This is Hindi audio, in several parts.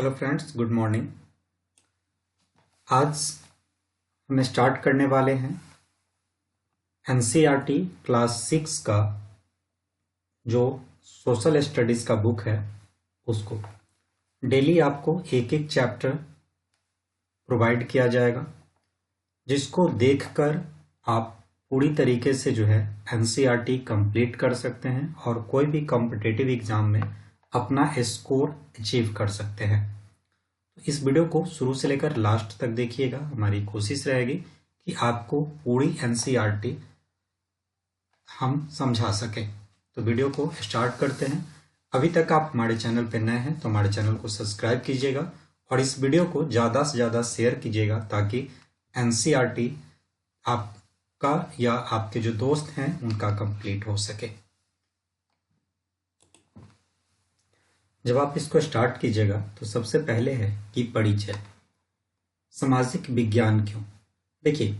Hello friends, good morning. आज हम स्टार्ट करने वाले हैं एनसीईआरटी क्लास 6 का जो सोशल स्टडीज का बुक है उसको। डेली आपको एक एक चैप्टर प्रोवाइड किया जाएगा जिसको देखकर आप पूरी तरीके से जो है एनसीईआरटी कंप्लीट कर सकते हैं और कोई भी कॉम्पिटिटिव एग्जाम में अपना स्कोर अचीव कर सकते हैं। इस वीडियो को शुरू से लेकर लास्ट तक देखिएगा। हमारी कोशिश रहेगी कि आपको पूरी एनसीईआरटी हम समझा सकें। तो वीडियो को स्टार्ट करते हैं। अभी तक आप हमारे चैनल पर नए हैं तो हमारे चैनल को सब्सक्राइब कीजिएगा और इस वीडियो को ज़्यादा से ज़्यादा शेयर कीजिएगा ताकि एनसीईआरटी आपका या आपके जो दोस्त हैं उनका कंप्लीट हो सके। जब आप इसको स्टार्ट कीजिएगा तो सबसे पहले है कि परिचय। सामाजिक विज्ञान क्यों? देखिए,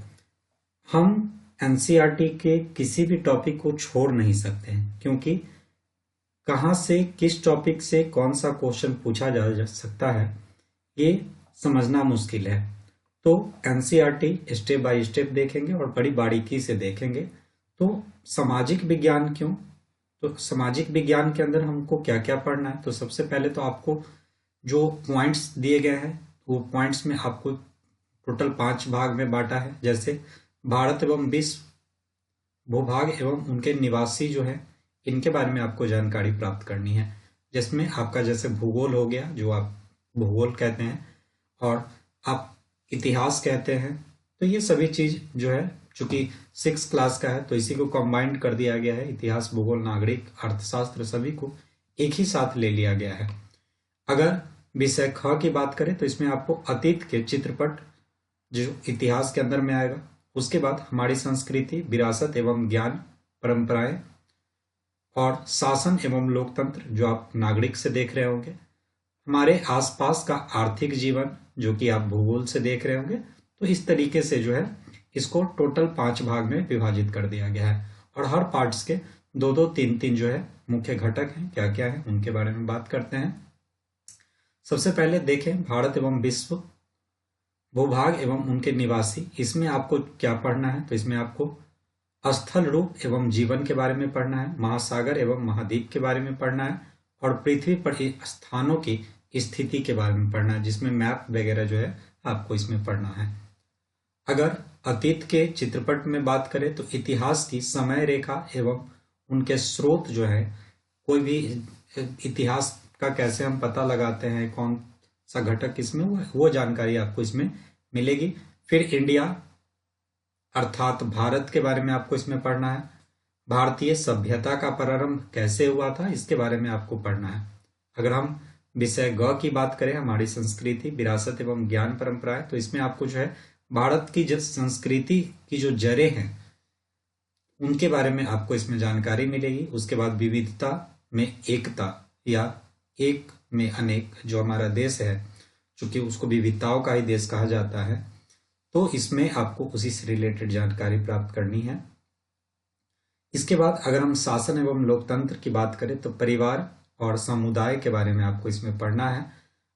हम एनसीईआरटी के किसी भी टॉपिक को छोड़ नहीं सकते हैं क्योंकि कहाँ से किस टॉपिक से कौन सा क्वेश्चन पूछा जा सकता है ये समझना मुश्किल है। तो एनसीईआरटी स्टेप बाय स्टेप देखेंगे और बड़ी बारीकी से देखेंगे। तो सामाजिक विज्ञान क्यों? तो सामाजिक विज्ञान के अंदर हमको क्या क्या पढ़ना है? तो सबसे पहले तो आपको जो पॉइंट्स दिए गए हैं वो पॉइंट्स में आपको टोटल 5 भाग में बांटा है। जैसे भारत एवं विश्व, भूभाग एवं उनके निवासी जो है इनके बारे में आपको जानकारी प्राप्त करनी है, जिसमें आपका जैसे भूगोल हो गया जो आप भूगोल कहते हैं और आप इतिहास कहते हैं। तो ये सभी चीज जो है चूंकि 6 क्लास का है तो इसी को कंबाइंड कर दिया गया है। इतिहास, भूगोल, नागरिक, अर्थशास्त्र सभी को एक ही साथ ले लिया गया है। अगर विषय ख की बात करें तो इसमें आपको अतीत के चित्रपट जो इतिहास के अंदर में आएगा। उसके बाद हमारी संस्कृति, विरासत एवं ज्ञान, परंपराएं और शासन एवं लोकतंत्र जो आप नागरिक से देख रहे होंगे। हमारे आसपास का आर्थिक जीवन जो कि आप भूगोल से देख रहे होंगे। तो इस तरीके से जो है इसको टोटल 5 भाग में विभाजित कर दिया गया है और हर पार्ट्स के 2-2, 3-3 जो है मुख्य घटक हैं, क्या क्या है उनके बारे में बात करते हैं। सबसे पहले देखें भारत एवं विश्व, भूभाग एवं उनके निवासी। इसमें आपको क्या पढ़ना है? तो इसमें आपको स्थल रूप एवं जीवन के बारे में पढ़ना है, महासागर एवं महाद्वीप के बारे में पढ़ना है और पृथ्वी पर स्थानों की स्थिति के बारे में पढ़ना है, जिसमें मैप वगैरह जो है आपको इसमें पढ़ना है। अगर अतीत के चित्रपट में बात करें तो इतिहास की समय रेखा एवं उनके स्रोत जो है, कोई भी इतिहास का कैसे हम पता लगाते हैं, कौन सा घटक इसमें, वो जानकारी आपको इसमें मिलेगी। फिर इंडिया अर्थात भारत के बारे में आपको इसमें पढ़ना है। भारतीय सभ्यता का प्रारंभ कैसे हुआ था इसके बारे में आपको पढ़ना है। अगर हम विषय ग की बात करें, हमारी संस्कृति, विरासत एवं ज्ञान, परंपराएं, तो इसमें आपको जो है भारत की जो संस्कृति की जो जड़ें हैं उनके बारे में आपको इसमें जानकारी मिलेगी। उसके बाद विविधता में एकता या एक में अनेक जो हमारा देश है, चूंकि उसको विविधताओं का ही देश कहा जाता है, तो इसमें आपको उसी से रिलेटेड जानकारी प्राप्त करनी है। इसके बाद अगर हम शासन एवं लोकतंत्र की बात करें तो परिवार और समुदाय के बारे में आपको इसमें पढ़ना है।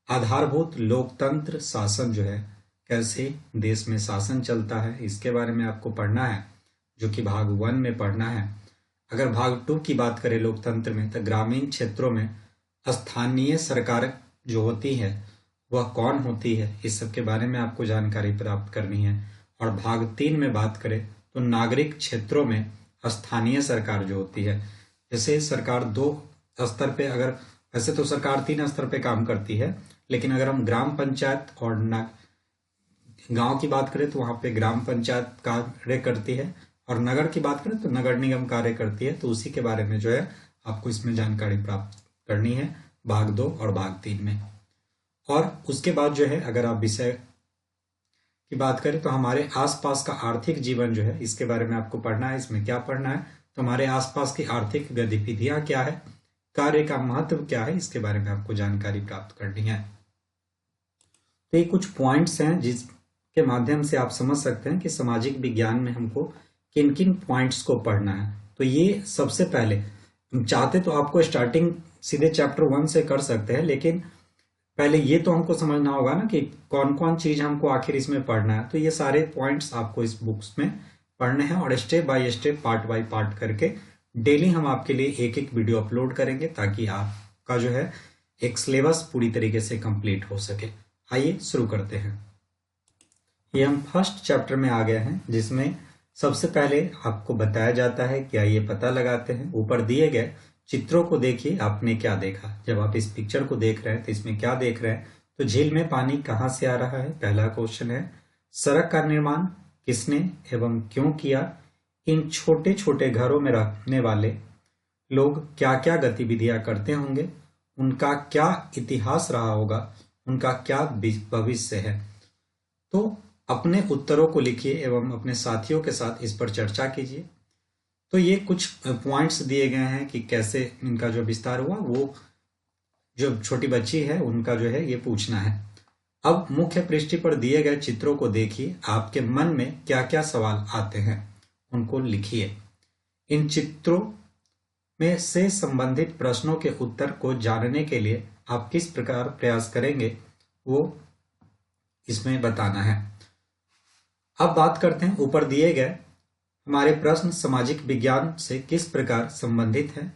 आधारभूत लोकतंत्र शासन जो है, कैसे देश में शासन चलता है, इसके बारे में आपको पढ़ना है, जो कि भाग 1 में पढ़ना है। अगर भाग 2 की बात करें लोकतंत्र में तो ग्रामीण क्षेत्रों में स्थानीय सरकार जो होती है वह कौन होती है, इस सब के बारे में आपको जानकारी प्राप्त करनी है। और भाग 3 में बात करें तो नागरिक क्षेत्रों में स्थानीय सरकार जो होती है, जैसे सरकार 2 स्तर पे, अगर वैसे तो सरकार 3 स्तर पे काम करती है, लेकिन अगर हम ग्राम पंचायत और गांव की बात करें तो वहां पे ग्राम पंचायत कार्य करती है और नगर की बात करें तो नगर निगम कार्य करती है। तो उसी के बारे में जो है आपको इसमें जानकारी प्राप्त करनी है भाग 2 और भाग 3 में। और उसके बाद जो है अगर आप विषय की बात करें तो हमारे आसपास का आर्थिक जीवन जो है इसके बारे में आपको पढ़ना है। इसमें क्या पढ़ना है? तो हमारे आसपास की आर्थिक गतिविधियां क्या है, कार्य का महत्व क्या है, इसके बारे में आपको जानकारी प्राप्त करनी है। तो ये कुछ पॉइंट्स हैं जिसके माध्यम से आप समझ सकते हैं कि सामाजिक विज्ञान में हमको किन किन पॉइंट्स को पढ़ना है। तो ये सबसे पहले चाहते तो आपको स्टार्टिंग सीधे चैप्टर 1 से कर सकते हैं, लेकिन पहले ये तो हमको समझना होगा ना कि कौन कौन चीज हमको आखिर इसमें पढ़ना है। तो ये सारे पॉइंट्स आपको इस बुक्स में पढ़ने हैं और step by step part by part करके डेली हम आपके लिए एक एक वीडियो अपलोड करेंगे ताकि आपका जो है एक सिलेबस पूरी तरीके से कंप्लीट हो सके। आइए शुरू करते हैं। ये हम फर्स्ट चैप्टर में आ गए हैं जिसमें सबसे पहले आपको बताया जाता है कि आइए पता लगाते हैं। ऊपर दिए गए चित्रों को देखिए, आपने क्या देखा। जब आप इस पिक्चर को देख रहे हैं तो इसमें क्या देख रहे हैं? तो झील में पानी कहाँ से आ रहा है, पहला क्वेश्चन है। सड़क का निर्माण किसने एवं क्यों किया? इन छोटे छोटे घरों में रहने वाले लोग क्या क्या गतिविधियां करते होंगे? उनका क्या इतिहास रहा होगा? उनका क्या भविष्य है? तो अपने उत्तरों को लिखिए एवं अपने साथियों के साथ इस पर चर्चा कीजिए। तो ये कुछ पॉइंट्स दिए गए हैं कि कैसे इनका जो विस्तार हुआ, वो जो छोटी बच्ची है उनका जो है ये पूछना है। अब मुख्य पृष्ठ पर दिए गए चित्रों को देखिए, आपके मन में क्या क्या सवाल आते हैं उनको लिखिए। इन चित्रों में से संबंधित प्रश्नों के उत्तर को जानने के लिए आप किस प्रकार प्रयास करेंगे वो इसमें बताना है। अब बात करते हैं, ऊपर दिए गए हमारे प्रश्न सामाजिक विज्ञान से किस प्रकार संबंधित है।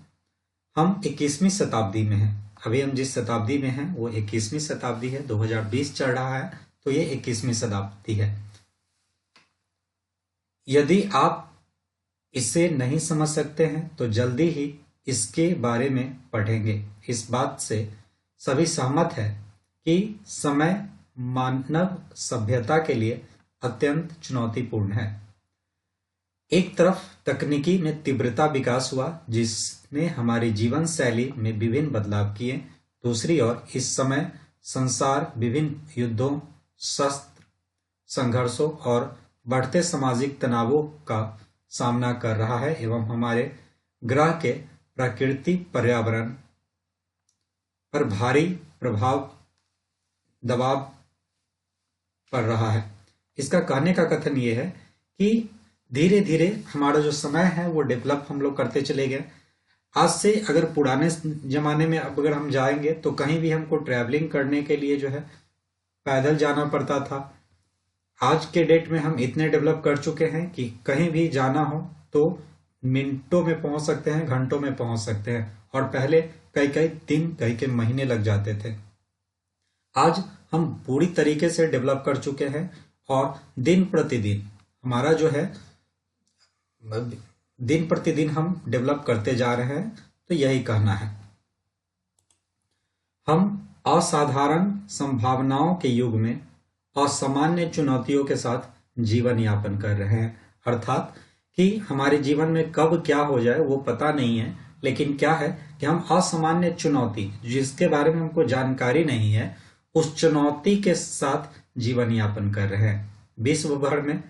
हम 21वीं शताब्दी में हैं। अभी हम जिस शताब्दी में हैं वो 21वीं शताब्दी है, 2020 चल रहा है, तो ये 21वीं शताब्दी है। यदि आप इसे नहीं समझ सकते हैं तो जल्दी ही इसके बारे में पढ़ेंगे। इस बात से सभी सहमत है कि समय मानव सभ्यता के लिए अत्यंत चुनौतीपूर्ण है। एक तरफ तकनीकी में तीव्रता विकास हुआ जिसने हमारी जीवन शैली में विभिन्न बदलाव किए, दूसरी ओर इस समय संसार विभिन्न युद्धों, शस्त्र संघर्षों और बढ़ते सामाजिक तनावों का सामना कर रहा है एवं हमारे ग्रह के प्राकृतिक पर्यावरण पर भारी दबाव पड़ रहा है। इसका कहने का कथन ये है कि धीरे धीरे हमारा जो समय है वो डेवलप हम लोग करते चले गए। आज से अगर पुराने जमाने में अब अगर हम जाएंगे तो कहीं भी हमको ट्रैवलिंग करने के लिए जो है पैदल जाना पड़ता था। आज के डेट में हम इतने डेवलप कर चुके हैं कि कहीं भी जाना हो तो मिनटों में पहुंच सकते हैं, घंटों में पहुंच सकते हैं, और पहले कई कई दिन, कई कई महीने लग जाते थे। आज हम पूरी तरीके से डेवलप कर चुके हैं और दिन प्रतिदिन हमारा जो है दिन प्रतिदिन हम डेवलप करते जा रहे हैं। तो यही कहना है। हम असाधारण संभावनाओं के युग में असामान्य चुनौतियों के साथ जीवन यापन कर रहे हैं। अर्थात कि हमारे जीवन में कब क्या हो जाए वो पता नहीं है, लेकिन क्या है कि हम असामान्य चुनौती जिसके बारे में हमको जानकारी नहीं है उस चुनौती के साथ जीवन यापन कर रहे हैं। विश्व भर में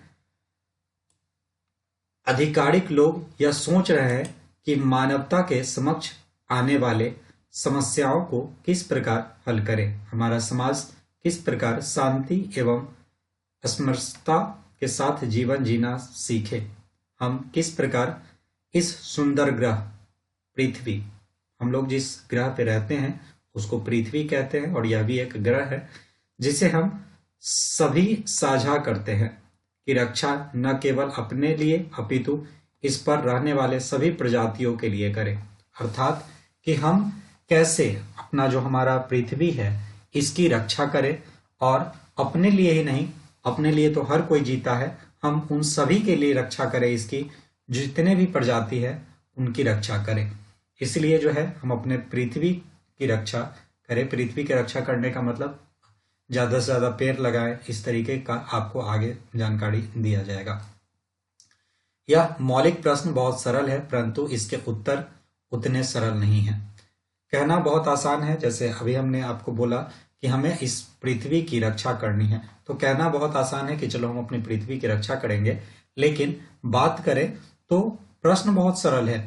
आधिकारिक लोग यह सोच रहे हैं कि मानवता के समक्ष आने वाले समस्याओं को किस प्रकार हल करें, हमारा समाज किस प्रकार शांति एवं समरसता के साथ जीवन जीना सीखे, हम किस प्रकार इस सुंदर ग्रह पृथ्वी, हम लोग जिस ग्रह पे रहते हैं उसको पृथ्वी कहते हैं और यह भी एक ग्रह है जिसे हम सभी साझा करते हैं, की रक्षा न केवल अपने लिए अपितु इस पर रहने वाले सभी प्रजातियों के लिए करें। अर्थात कि हम कैसे अपना जो हमारा पृथ्वी है इसकी रक्षा करें, और अपने लिए ही नहीं, अपने लिए तो हर कोई जीता है, हम उन सभी के लिए रक्षा करें, इसकी जितने भी प्रजाति है उनकी रक्षा करें। इसलिए जो है हम अपने पृथ्वी की रक्षा करें। पृथ्वी की रक्षा करने का मतलब ज्यादा से ज्यादा पेड़ लगाएं, इस तरीके का आपको आगे जानकारी दिया जाएगा। यह मौलिक प्रश्न बहुत सरल है परंतु इसके उत्तर उतने सरल नहीं है। कहना बहुत आसान है, जैसे अभी हमने आपको बोला कि हमें इस पृथ्वी की रक्षा करनी है, तो कहना बहुत आसान है कि चलो हम अपनी पृथ्वी की रक्षा करेंगे, लेकिन बात करें तो प्रश्न बहुत सरल है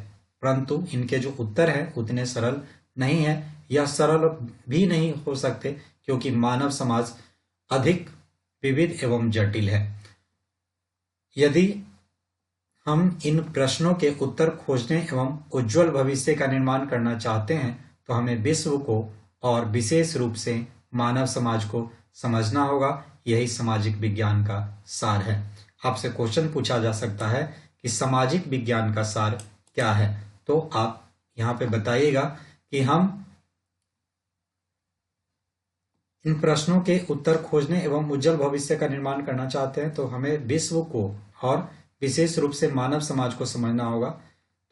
परंतु इनके जो उत्तर है उतने सरल नहीं है, या सरल भी नहीं हो सकते क्योंकि मानव समाज अधिक विविध एवं जटिल है। यदि हम इन प्रश्नों के उत्तर खोजने एवं उज्जवल भविष्य का निर्माण करना चाहते हैं तो हमें विश्व को और विशेष रूप से मानव समाज को समझना होगा। यही सामाजिक विज्ञान का सार है। आपसे क्वेश्चन पूछा जा सकता है कि सामाजिक विज्ञान का सार क्या है, तो आप यहाँ पे बताइएगा कि हम इन प्रश्नों के उत्तर खोजने एवं उज्जवल भविष्य का निर्माण करना चाहते हैं तो हमें विश्व को और विशेष रूप से मानव समाज को समझना होगा।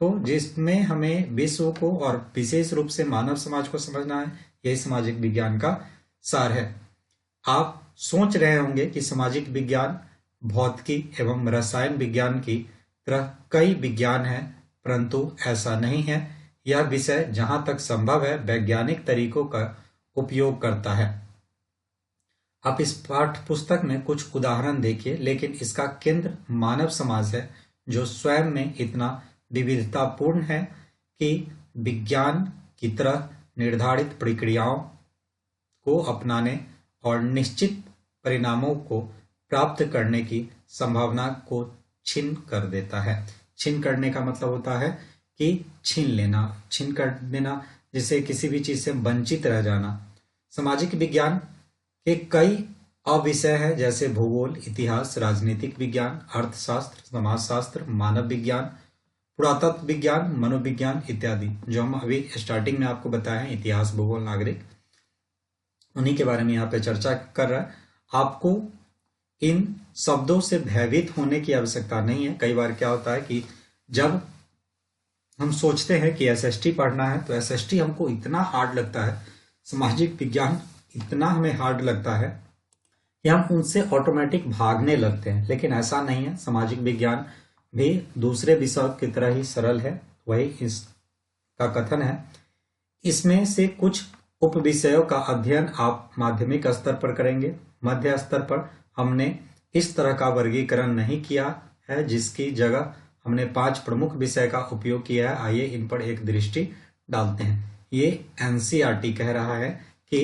तो जिसमें हमें विश्व को और विशेष रूप से मानव समाज को समझना है, यही सामाजिक विज्ञान का सार है। आप सोच रहे होंगे कि सामाजिक विज्ञान भौतिकी एवं रसायन विज्ञान की तरह कई विज्ञान है, परंतु ऐसा नहीं है। यह विषय जहां तक संभव है वैज्ञानिक तरीकों का उपयोग करता है। आप इस पाठ्य पुस्तक में कुछ उदाहरण देखिए, लेकिन इसका केंद्र मानव समाज है, जो स्वयं में इतना विविधतापूर्ण है कि विज्ञान की तरह निर्धारित प्रक्रियाओं को अपनाने और निश्चित परिणामों को प्राप्त करने की संभावना को छीन कर देता है। छीन करने का मतलब होता है कि छीन लेना, छीन कर देना, जिसे किसी भी चीज से वंचित रह जाना। सामाजिक विज्ञान के कई अविषय है, जैसे भूगोल, इतिहास, राजनीतिक विज्ञान, अर्थशास्त्र, समाजशास्त्र, मानव विज्ञान, पुरातत्व विज्ञान, मनोविज्ञान इत्यादि, जो हम अभी स्टार्टिंग में आपको बताए हैं, इतिहास, भूगोल, नागरिक, उन्हीं के बारे में यहाँ पे चर्चा कर रहा है। आपको इन शब्दों से भयभीत होने की आवश्यकता नहीं है। कई बार क्या होता है कि जब हम सोचते हैं कि एसएसटी पढ़ना है तो एसएसटी हमको इतना हार्ड लगता है, सामाजिक विज्ञान इतना हमें हार्ड लगता है कि हम उनसे ऑटोमेटिक भागने लगते हैं, लेकिन ऐसा नहीं है। सामाजिक विज्ञान भी दूसरे विषयों की तरह ही सरल है, वही इसका कथन है। इसमें से कुछ उप विषयों का अध्ययन आप माध्यमिक स्तर पर करेंगे। मध्य स्तर पर हमने इस तरह का वर्गीकरण नहीं किया है, जिसकी जगह हमने 5 प्रमुख विषय का उपयोग किया है। आइए इन पर एक दृष्टि डालते हैं। ये एनसीईआरटी कह रहा है कि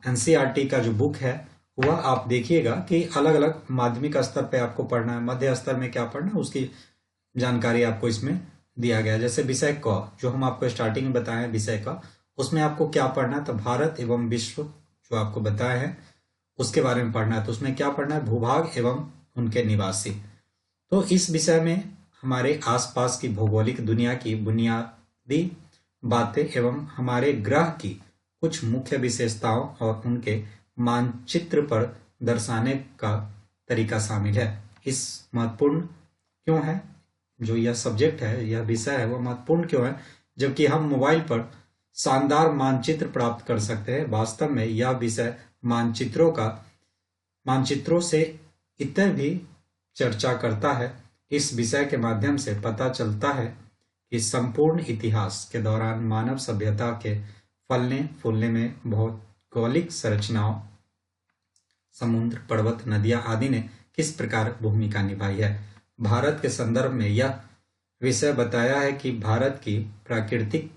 एनसीईआरटी का जो बुक है वह आप देखिएगा कि अलग अलग माध्यमिक स्तर पे आपको पढ़ना है, मध्य स्तर में क्या पढ़ना है उसकी जानकारी आपको इसमें दिया गया है। जैसे विषय क जो हम आपको स्टार्टिंग में बताए विषय का, उसमें आपको क्या पढ़ना है, तो भारत एवं विश्व जो आपको बताया है उसके बारे में पढ़ना है। तो उसमें क्या पढ़ना है, भूभाग एवं उनके निवासी। तो इस विषय में हमारे आसपास की भौगोलिक दुनिया की बुनियादी बातें एवं हमारे ग्रह की कुछ मुख्य विशेषताओं और उनके मानचित्र पर दर्शाने का तरीका शामिल है। इस महत्वपूर्ण क्यों है, जो यह सब्जेक्ट है, यह विषय है, वह महत्वपूर्ण क्यों है, जबकि हम मोबाइल पर शानदार मानचित्र प्राप्त कर सकते हैं। वास्तव में यह विषय मानचित्रों से इतर भी चर्चा करता है। इस विषय के माध्यम से पता चलता है कि संपूर्ण इतिहास के दौरान मानव सभ्यता के फलने फूलने में भौगोलिक संरचनाओं, समुद्र, पर्वत, नदियां आदि ने किस प्रकार भूमिका निभाई है। भारत के संदर्भ में यह विषय बताया है कि भारत की प्राकृतिक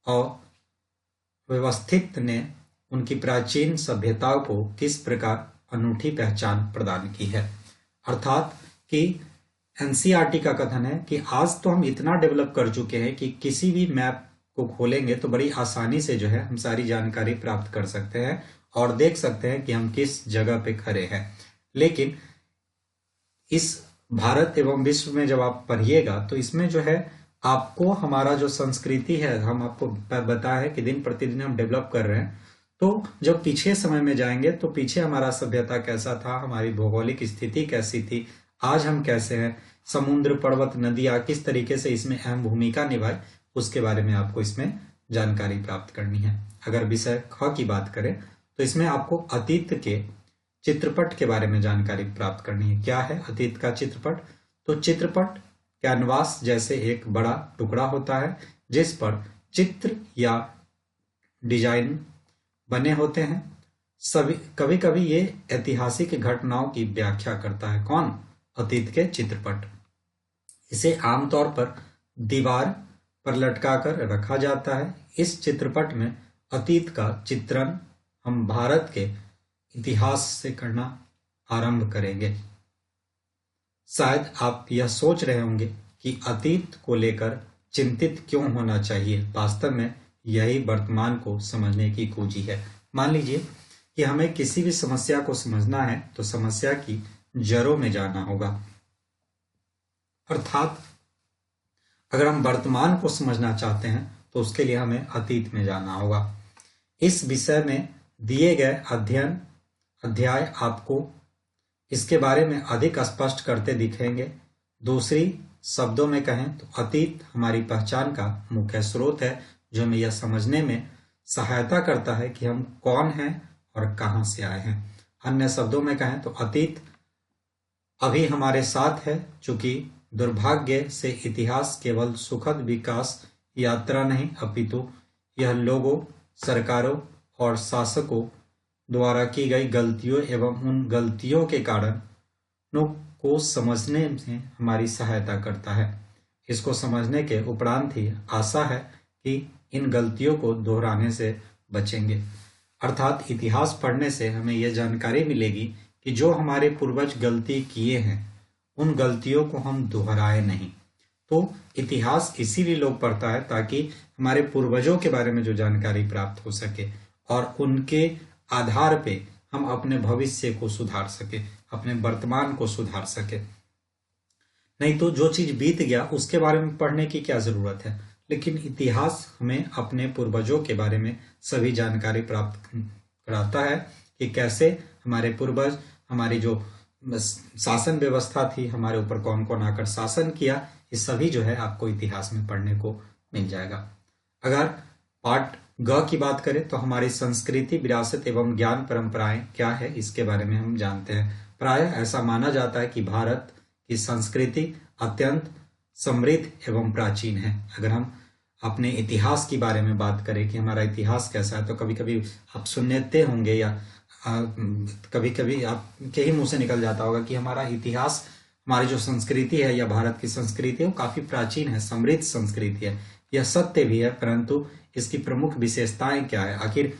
और व्यवस्थित ने उनकी प्राचीन सभ्यताओं को किस प्रकार अनूठी पहचान प्रदान की है। अर्थात कि एनसीईआरटी का कथन है कि आज तो हम इतना डेवलप कर चुके हैं कि किसी भी मैप को खोलेंगे तो बड़ी आसानी से जो है हम सारी जानकारी प्राप्त कर सकते हैं और देख सकते हैं कि हम किस जगह पे खड़े हैं। लेकिन इस भारत एवं विश्व में जब आप पढ़िएगा तो इसमें जो है आपको हमारा जो संस्कृति है, हम आपको बताया है कि दिन प्रतिदिन हम डेवलप कर रहे हैं। तो जब पीछे समय में जाएंगे तो पीछे हमारा सभ्यता कैसा था, हमारी भौगोलिक स्थिति कैसी थी, आज हम कैसे हैं, समुद्र, पर्वत, नदियां किस तरीके से इसमें अहम भूमिका निभाई, उसके बारे में आपको इसमें जानकारी प्राप्त करनी है। अगर विषय ख की बात करें तो इसमें आपको अतीत के चित्रपट के बारे में जानकारी प्राप्त करनी है। क्या है अतीत का चित्रपट? तो चित्रपट कैनवास जैसे एक बड़ा टुकड़ा होता है जिस पर चित्र या डिजाइन बने होते हैं। कभी कभी ये ऐतिहासिक घटनाओं की व्याख्या करता है। कौन? अतीत के चित्रपट। इसे आमतौर पर दीवार पर लटकाकर रखा जाता है। इस चित्रपट में अतीत का चित्रण हम भारत के इतिहास से करना आरंभ करेंगे। शायद आप यह सोच रहे होंगे कि अतीत को लेकर चिंतित क्यों होना चाहिए। वास्तव में यही वर्तमान को समझने की कुंजी है। मान लीजिए कि हमें किसी भी समस्या को समझना है तो समस्या की जड़ों में जाना होगा। अर्थात अगर हम वर्तमान को समझना चाहते हैं तो उसके लिए हमें अतीत में जाना होगा। इस विषय में दिए गए अध्याय आपको इसके बारे में अधिक स्पष्ट करते दिखेंगे। दूसरी शब्दों में कहें तो अतीत हमारी पहचान का मुख्य स्रोत है, जो हमें यह समझने में सहायता करता है कि हम कौन हैं और कहां से आए हैं। अन्य शब्दों में कहें तो अतीत अभी हमारे साथ है, चूंकि दुर्भाग्य से इतिहास केवल सुखद विकास यात्रा नहीं अपितु यह लोगों, सरकारों और शासकों द्वारा की गई गलतियों एवं उन गलतियों के कारणों को समझने में हमारी सहायता करता है। इसको समझने के उपरांत ही आशा है कि इन गलतियों को दोहराने से बचेंगे। अर्थात इतिहास पढ़ने से हमें यह जानकारी मिलेगी कि जो हमारे पूर्वज गलती किए हैं उन गलतियों को हम दोहराए नहीं। तो इतिहास इसीलिए लोग पढ़ता है ताकि हमारे पूर्वजों के बारे में जो जानकारी प्राप्त हो सके और उनके आधार पे हम अपने भविष्य को सुधार सके, अपने वर्तमान को सुधार सके। नहीं तो जो चीज बीत गया उसके बारे में पढ़ने की क्या जरूरत है। लेकिन इतिहास हमें अपने पूर्वजों के बारे में सभी जानकारी प्राप्त कराता है कि कैसे हमारे पूर्वज, हमारी जो शासन व्यवस्था थी, हमारे ऊपर कौन कौन आकर शासन किया, ये सभी जो है आपको इतिहास में पढ़ने को मिल जाएगा। अगर पार्ट ग की बात करें तो हमारी संस्कृति, विरासत एवं ज्ञान परंपराएं क्या है इसके बारे में हम जानते हैं। प्रायः ऐसा माना जाता है कि भारत की संस्कृति अत्यंत समृद्ध एवं प्राचीन है। अगर हम अपने इतिहास के बारे में बात करें कि हमारा इतिहास कैसा है, तो कभी कभी आप सुनते होंगे या कभी कभी आपके ही मुंह से निकल जाता होगा कि हमारा इतिहास, हमारी जो संस्कृति है या भारत की संस्कृति है वो काफी प्राचीन है, समृद्ध संस्कृति है। यह सत्य भी है, परंतु इसकी प्रमुख विशेषताएं क्या है। आखिर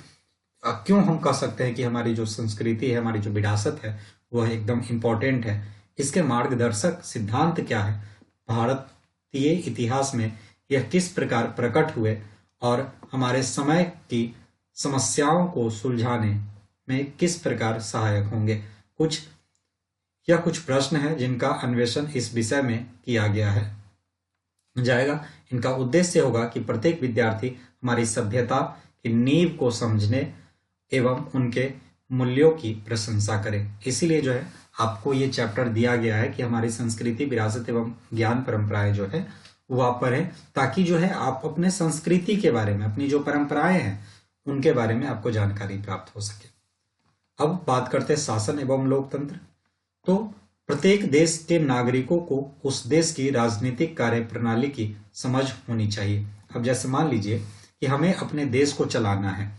क्यों हम कह सकते हैं कि हमारी जो संस्कृति है, हमारी जो विरासत है वह एकदम इम्पोर्टेंट है। इसके मार्गदर्शक सिद्धांत क्या है, भारतीय इतिहास में यह किस प्रकार प्रकट हुए और हमारे समय की समस्याओं को सुलझाने में किस प्रकार सहायक होंगे। कुछ प्रश्न है जिनका अन्वेषण इस विषय में किया गया है जाएगा। इनका उद्देश्य होगा कि प्रत्येक विद्यार्थी हमारी सभ्यता की नींव को समझने एवं उनके मूल्यों की प्रशंसा करे। इसीलिए जो है आपको ये चैप्टर दिया गया है कि हमारी संस्कृति, विरासत एवं ज्ञान परंपराएं जो है वो आप पढ़ें, ताकि जो है आप अपने संस्कृति के बारे में, अपनी जो परंपराएं हैं उनके बारे में आपको जानकारी प्राप्त हो सके। अब बात करते हैं शासन एवं लोकतंत्र। तो प्रत्येक देश के नागरिकों को उस देश की राजनीतिक कार्य प्रणाली की समझ होनी चाहिए। अब जैसे मान लीजिए कि हमें अपने देश को चलाना है,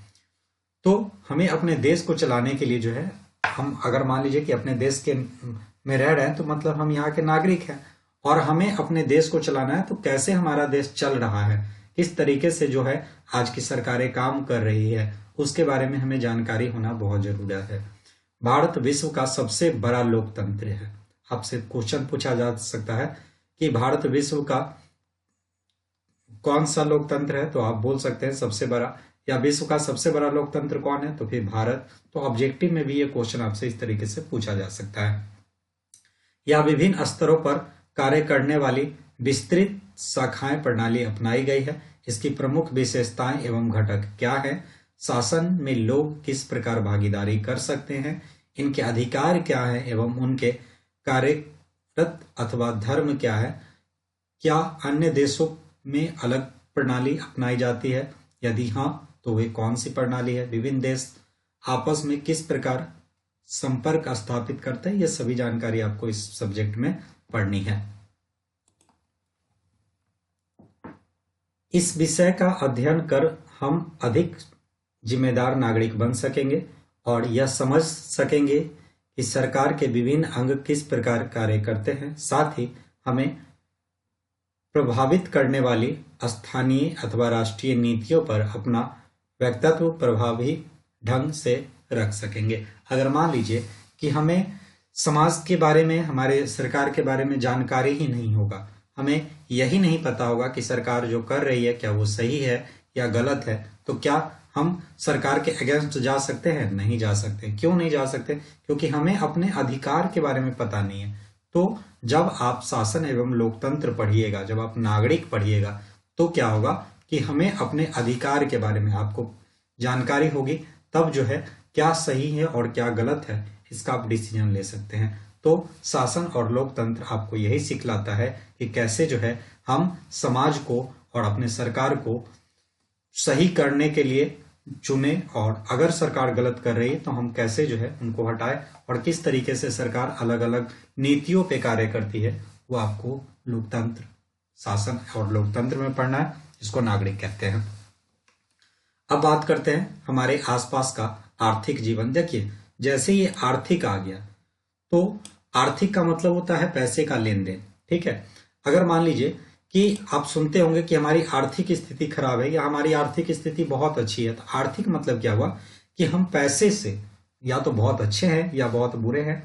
तो हमें अपने देश को चलाने के लिए जो है, हम अगर मान लीजिए कि अपने देश के में रह रहे हैं तो मतलब हम यहाँ के नागरिक हैं और हमें अपने देश को चलाना है। तो कैसे हमारा देश चल रहा है, किस तरीके से जो है आज की सरकारें काम कर रही है, उसके बारे में हमें जानकारी होना बहुत जरूरी है। भारत विश्व का सबसे बड़ा लोकतंत्र है। आपसे क्वेश्चन पूछा जा सकता है कि भारत विश्व का कौन सा लोकतंत्र है, तो आप बोल सकते हैं सबसे बड़ा, या विश्व का सबसे बड़ा लोकतंत्र कौन है, तो फिर भारत। तो ऑब्जेक्टिव में भी ये क्वेश्चन आपसे इस तरीके से पूछा जा सकता है। या विभिन्न स्तरों पर कार्य करने वाली विस्तृत शाखाएं प्रणाली अपनाई गई है। इसकी प्रमुख विशेषताएं एवं घटक क्या है, शासन में लोग किस प्रकार भागीदारी कर सकते हैं, इनके अधिकार क्या है एवं उनके कार्यरत अथवा धर्म क्या है, क्या अन्य देशों में अलग प्रणाली अपनाई जाती है, यदि हाँ तो वे कौन सी प्रणाली है, विभिन्न देश आपस में किस प्रकार संपर्क स्थापित करते हैं, यह सभी जानकारी आपको इस सब्जेक्ट में पढ़नी है। इस विषय का अध्ययन कर हम अधिक जिम्मेदार नागरिक बन सकेंगे और यह समझ सकेंगे कि सरकार के विभिन्न अंग किस प्रकार कार्य करते हैं। साथ ही हमें प्रभावित करने वाली स्थानीय अथवा राष्ट्रीय नीतियों पर अपना व्यक्तित्व प्रभावी ढंग से रख सकेंगे। अगर मान लीजिए कि हमें समाज के बारे में, हमारे सरकार के बारे में जानकारी ही नहीं होगा, हमें यही नहीं पता होगा कि सरकार जो कर रही है क्या वो सही है या गलत है, तो क्या हम सरकार के अगेंस्ट जा सकते हैं? नहीं जा सकते। क्यों नहीं जा सकते? क्योंकि हमें अपने अधिकार के बारे में पता नहीं है। तो जब आप शासन एवं लोकतंत्र पढ़िएगा, जब आप नागरिक पढ़िएगा, तो क्या होगा कि हमें अपने अधिकार के बारे में आपको जानकारी होगी, तब जो है क्या सही है और क्या गलत है इसका आप डिसीजन ले सकते हैं। तो शासन और लोकतंत्र आपको यही सिखलाता है कि कैसे जो है हम समाज को और अपने सरकार को सही करने के लिए चुने, और अगर सरकार गलत कर रही है तो हम कैसे जो है उनको हटाए, और किस तरीके से सरकार अलग अलग नीतियों पे कार्य करती है, वो आपको लोकतंत्र, शासन और लोकतंत्र में पढ़ना है, जिसको नागरिक कहते हैं। अब बात करते हैं हमारे आसपास का आर्थिक जीवन। देखिए, जैसे ये आर्थिक आ गया तो आर्थिक का मतलब होता है पैसे का लेन देन, ठीक है। अगर मान लीजिए कि आप सुनते होंगे कि हमारी आर्थिक स्थिति खराब है या हमारी आर्थिक स्थिति बहुत अच्छी है, तो आर्थिक मतलब क्या हुआ कि हम पैसे से या तो बहुत अच्छे हैं या बहुत बुरे हैं।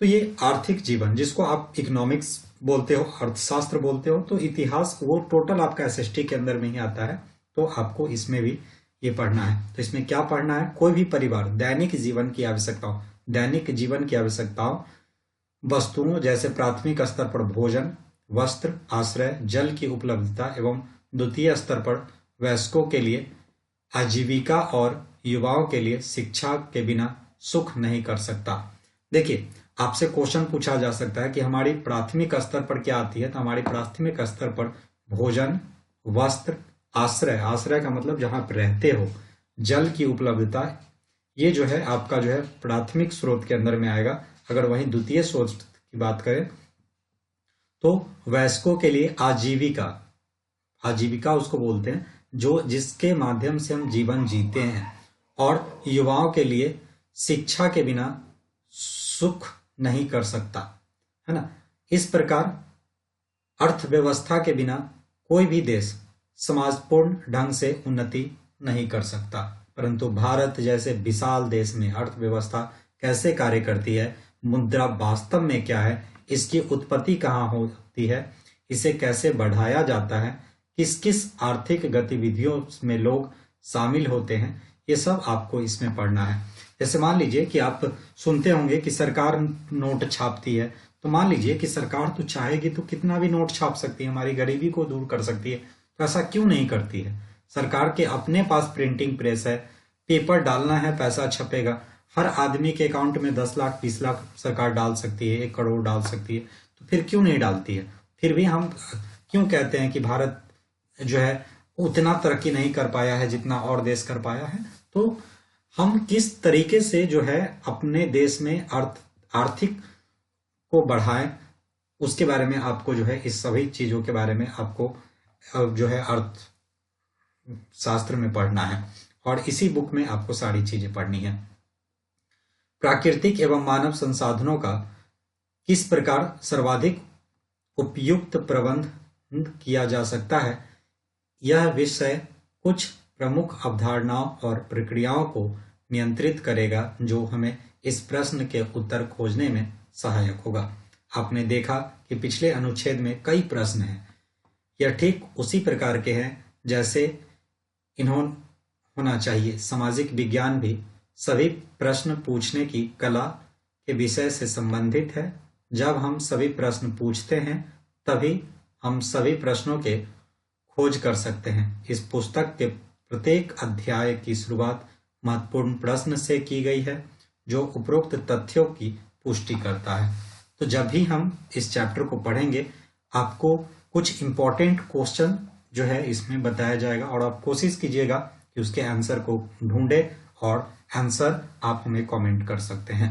तो ये आर्थिक जीवन, जिसको आप इकोनॉमिक्स बोलते हो, अर्थशास्त्र बोलते हो, तो इतिहास वो टोटल आपका एसएसटी के अंदर में ही आता है, तो आपको इसमें भी ये पढ़ना है। तो इसमें क्या पढ़ना है? कोई भी परिवार दैनिक जीवन की आवश्यकताओं, दैनिक जीवन की आवश्यकताओं वस्तुओं जैसे प्राथमिक स्तर पर भोजन, वस्त्र, आश्रय, जल की उपलब्धता एवं द्वितीय स्तर पर वयस्कों के लिए आजीविका और युवाओं के लिए शिक्षा के बिना सुख नहीं कर सकता। देखिए, आपसे क्वेश्चन पूछा जा सकता है कि हमारी प्राथमिक स्तर पर क्या आती है, तो हमारी प्राथमिक स्तर पर भोजन, वस्त्र, आश्रय, आश्रय का मतलब जहां आप रहते हो, जल की उपलब्धता, ये जो है आपका जो है प्राथमिक स्रोत के अंदर में आएगा। अगर वहीं द्वितीय स्रोत की बात करें तो वयस्कों के लिए आजीविका, आजीविका उसको बोलते हैं जो जिसके माध्यम से हम जीवन जीते हैं, और युवाओं के लिए शिक्षा के बिना सुख नहीं कर सकता, है ना। इस प्रकार अर्थव्यवस्था के बिना कोई भी देश समाजपूर्ण ढंग से उन्नति नहीं कर सकता, परंतु भारत जैसे विशाल देश में अर्थव्यवस्था कैसे कार्य करती है, मुद्रा वास्तव में क्या है, इसकी उत्पत्ति कहाँ होती है, इसे कैसे बढ़ाया जाता है, किस किस आर्थिक गतिविधियों में लोग शामिल होते हैं, ये सब आपको इसमें पढ़ना है। जैसे मान लीजिए कि आप सुनते होंगे कि सरकार नोट छापती है, तो मान लीजिए कि सरकार तो चाहेगी तो कितना भी नोट छाप सकती है, हमारी गरीबी को दूर कर सकती है, तो ऐसा क्यों नहीं करती है? सरकार के अपने पास प्रिंटिंग प्रेस है, पेपर डालना है, पैसा छपेगा, हर आदमी के अकाउंट में 10 लाख 20 लाख सरकार डाल सकती है, 1 करोड़ डाल सकती है, तो फिर क्यों नहीं डालती है? फिर भी हम क्यों कहते हैं कि भारत जो है उतना तरक्की नहीं कर पाया है जितना और देश कर पाया है? तो हम किस तरीके से जो है अपने देश में आर्थिक को बढ़ाएं, उसके बारे में आपको जो है इस सभी चीजों के बारे में आपको जो है अर्थ शास्त्र में पढ़ना है, और इसी बुक में आपको सारी चीजें पढ़नी है। प्राकृतिक एवं मानव संसाधनों का किस प्रकार सर्वाधिक उपयुक्त प्रबंधन किया जा सकता है, यह विषय कुछ प्रमुख अवधारणाओं और प्रक्रियाओं को नियंत्रित करेगा जो हमें इस प्रश्न के उत्तर खोजने में सहायक होगा। आपने देखा कि पिछले अनुच्छेद में कई प्रश्न हैं, यह ठीक उसी प्रकार के हैं जैसे इन्होंने होना चाहिए। सामाजिक विज्ञान भी सभी प्रश्न पूछने की कला के विषय से संबंधित है। जब हम सभी प्रश्न पूछते हैं तभी हम सभी प्रश्नों के खोज कर सकते हैं। इस पुस्तक के प्रत्येक अध्याय की शुरुआत महत्वपूर्ण प्रश्न से की गई है जो उपरोक्त तथ्यों की पुष्टि करता है। तो जब भी हम इस चैप्टर को पढ़ेंगे आपको कुछ इंपॉर्टेंट क्वेश्चन जो है इसमें बताया जाएगा, और आप कोशिश कीजिएगा कि उसके आंसर को ढूंढे, और आंसर आप हमें कमेंट कर सकते हैं।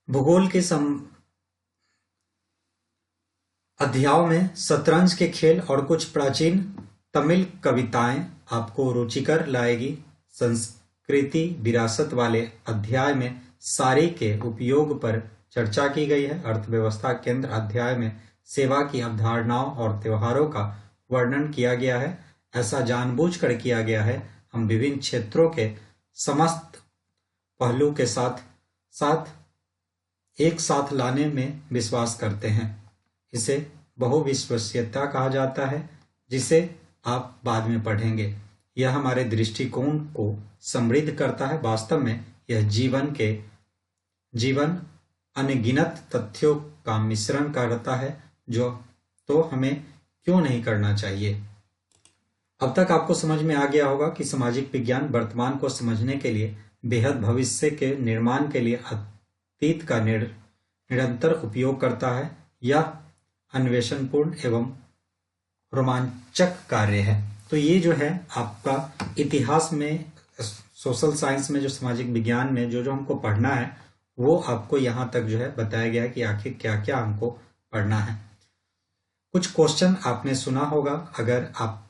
भूगोल के अध्यायों में शतरंज के खेल और कुछ प्राचीन तमिल कविताएं आपको रुचिकर लाएगी। संस्कृति विरासत वाले अध्याय में सारी के उपयोग पर चर्चा की गई है। अर्थव्यवस्था केंद्र अध्याय में सेवा की अवधारणाओं और त्योहारों का वर्णन किया गया है। ऐसा जानबूझकर किया गया है। हम विभिन्न क्षेत्रों के समस्त पहलू के साथ एक साथ लाने में विश्वास करते हैं। इसे बहुविश्वसीयता कहा जाता है, जिसे आप बाद में पढ़ेंगे। यह हमारे दृष्टिकोण को समृद्ध करता है। वास्तव में यह जीवन अनगिनत तथ्यों का मिश्रण करता है, जो तो हमें क्यों नहीं करना चाहिए। अब तक आपको समझ में आ गया होगा कि सामाजिक विज्ञान वर्तमान को समझने के लिए बेहद भविष्य के निर्माण के लिए अतीत का निरंतर उपयोग करता है। यह अन्वेषणपूर्ण एवं रोमांचक कार्य है। तो ये जो है आपका इतिहास में, सोशल साइंस में, जो सामाजिक विज्ञान में जो हमको पढ़ना है, वो आपको यहाँ तक जो है बताया गया है कि आखिर क्या क्या हमको पढ़ना है। कुछ क्वेश्चन आपने सुना होगा, अगर आप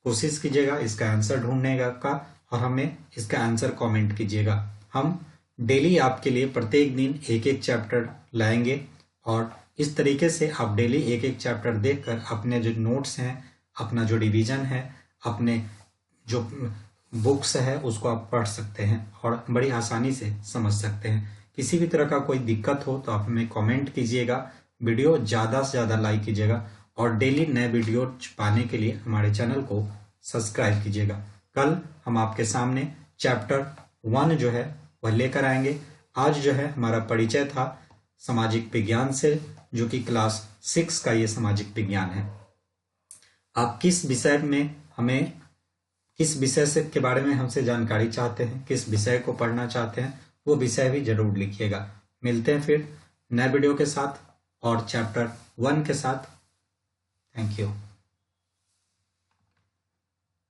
कोशिश कीजिएगा इसका आंसर ढूंढने का और हमें इसका आंसर कमेंट कीजिएगा। हम डेली आपके लिए प्रत्येक दिन एक एक चैप्टर लाएंगे और इस तरीके से आप डेली एक एक चैप्टर देखकर अपने जो नोट्स हैं, अपना जो रिवीजन है, अपने जो बुक्स है, उसको आप पढ़ सकते हैं और बड़ी आसानी से समझ सकते हैं। किसी भी तरह का कोई दिक्कत हो तो आप हमें कमेंट कीजिएगा, वीडियो ज़्यादा से ज़्यादा लाइक कीजिएगा और डेली नए वीडियो पाने के लिए हमारे चैनल को सब्सक्राइब कीजिएगा। कल हम आपके सामने चैप्टर 1 जो है वह लेकर आएंगे। आज जो है हमारा परिचय था सामाजिक विज्ञान से, जो कि क्लास 6 का ये सामाजिक विज्ञान है। आप किस विषय से के बारे में हमसे जानकारी चाहते हैं, किस विषय को पढ़ना चाहते हैं, वो विषय भी जरूर लिखिएगा। मिलते हैं फिर नए वीडियो के साथ और चैप्टर 1 के साथ। Thank you.